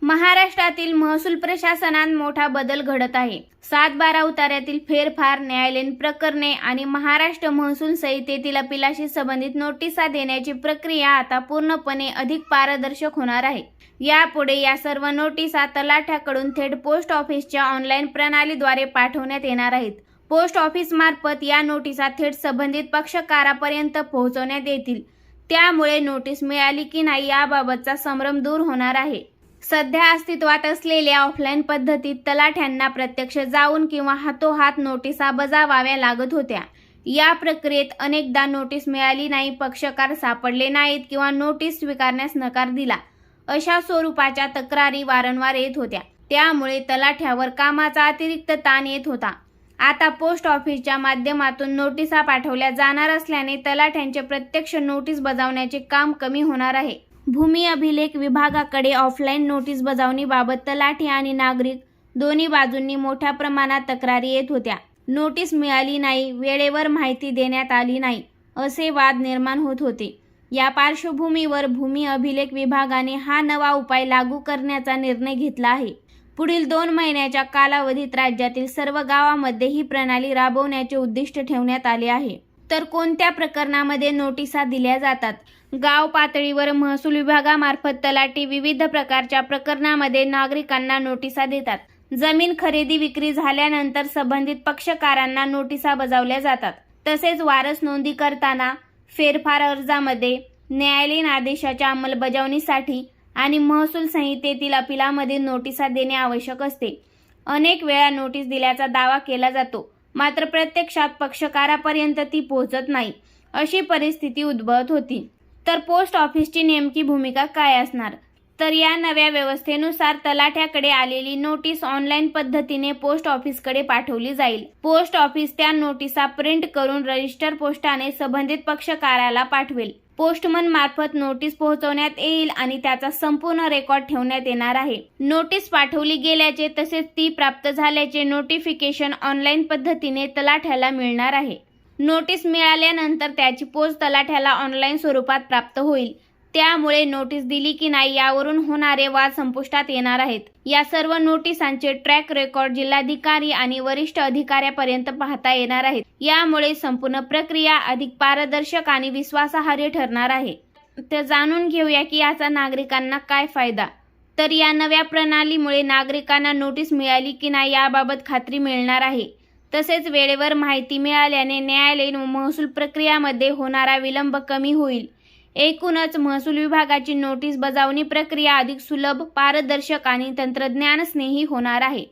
महाराष्ट्रातील महसूल प्रशासनात मोठा बदल घडत आहे। 7-12 उतार्यातील फेरफार, न्यायालयीन प्रकरणे आणि महाराष्ट्र महसूल संहितेतील अपीलाशी संबंधित नोटिसा देण्याची प्रक्रिया आता पूर्णपणे अधिक पारदर्शक होणार आहे। यापुढे या सर्व नोटिसा तलाठ्याकडून थेट पोस्ट ऑफिसच्या ऑनलाईन प्रणालीद्वारे पाठवण्यात येणार आहेत। पोस्ट ऑफिस मार्फत या नोटिसा थेट संबंधित पक्षकारापर्यंत पोहोचवण्यात येतील। त्यामुळे नोटीस मिळाली की नाही याबाबतचा संभ्रम दूर होणार आहे। सध्या अस्तित्वात असलेल्या ऑफलाईन पद्धतीत तलाठ्यांना प्रत्यक्ष जाऊन किंवा हातोहात नोटिसा बजावाव्या लागत होत्या। या प्रक्रियेत अनेकदा नोटीस मिळाली नाही, पक्षकार सापडले नाहीत किंवा नोटीस स्वीकारण्यास नकार दिला, अशा स्वरूपाच्या तक्रारी वारंवार येत होत्या। त्यामुळे तलाठ्यावर कामाचा अतिरिक्त ताण येत होता। आता पोस्ट ऑफिसच्या माध्यमातून नोटिसा पाठवल्या जाणार असल्याने तलाठ्यांचे प्रत्यक्ष नोटीस बजावण्याचे काम कमी होणार आहे। भूमी अभिलेख विभागाकडे ऑफलाईन नोटीस बजावणीबाबत तलाठी आणि नागरिक दोन्ही बाजूंनी मोठ्या प्रमाणात तक्रारी येत होत्या। नोटीस मिळाली नाही, वेळेवर माहिती देण्यात आली नाही, असे वाद निर्माण होत होते। या पार्श्वभूमीवर भूमी अभिलेख विभागाने हा नवा उपाय लागू करण्याचा निर्णय घेतला आहे। पुढील 2 महिन्याच्या कालावधीत राज्यातील सर्व गावांमध्ये ही प्रणाली राबवण्याचे उद्दिष्ट ठेवण्यात आले आहे। तर कोणत्या प्रकरणामध्ये नोटिसा दिल्या जातात? गाव पातळीवर महसूल विभागामार्फत तलाठी विविध प्रकारच्या प्रकरणामध्ये नागरिकांना नोटिसा देतात। जमीन खरेदी विक्री झाल्यानंतर संबंधित पक्षकारांना नोटिसा बजावल्या जातात। तसेच वारस नोंदी करताना, फेरफार अर्जामध्ये, न्यायालयीन आदेशाच्या अंमलबजावणीसाठी आणि महसूल संहितेतील अपीलामध्ये नोटिसा देणे आवश्यक असते। अनेक वेळा नोटीस दिल्याचा दावा केला जातो, मात्र प्रत्यक्षात पक्षकारापर्यंत ती पोहोचत नाही, अशी परिस्थिती उद्भवत होती। तर पोस्ट ऑफिसची नेमकी भूमिका काय असणार? तर या नव्या व्यवस्थेनुसार तलाठ्याकडे आलेली नोटीस ऑनलाईन पद्धतीने पोस्ट ऑफिसकडे पाठवली जाईल। पोस्ट ऑफिस त्या नोटिसा प्रिंट करून रजिस्टर पोस्टाने संबंधित पक्षकाराला पाठवेल। पोस्टमन मार्फत नोटीस पोहोचवण्यात येईल आणि त्याचा संपूर्ण रेकॉर्ड ठेवण्यात येणार आहे। नोटीस पाठवली गेल्याचे तसेच ती प्राप्त झाल्याचे नोटिफिकेशन ऑनलाईन पद्धतीने तलाठ्याला मिळणार आहे। नोटीस मिळाल्यानंतर त्याची पोच तलाठ्याला ऑनलाईन स्वरूपात प्राप्त होईल। त्यामुळे नोटीस दिली की नाही यावरून होणारे वाद संपुष्टात येणार आहेत। या सर्व नोटिसांचे ट्रॅक रेकॉर्ड जिल्हाधिकारी आणि वरिष्ठ अधिकाऱ्यापर्यंत पाहता येणार आहेत। यामुळे संपूर्ण प्रक्रिया अधिक पारदर्शक आणि विश्वासार्ह ठरणार आहे। तर जाणून घेऊया की याचा नागरिकांना काय फायदा। तर या नव्या प्रणालीमुळे नागरिकांना नोटीस मिळाली की नाही याबाबत खात्री मिळणार आहे। तसेच वेळेवर माहिती मिळाल्याने न्यायालयीन व महसूल प्रक्रियामध्ये होणारा विलंब कमी होईल। एकूणच महसूल विभागाची नोटीस बजावणी प्रक्रिया अधिक सुलभ, पारदर्शक आणि तंत्रज्ञानस्नेही होणार आहे।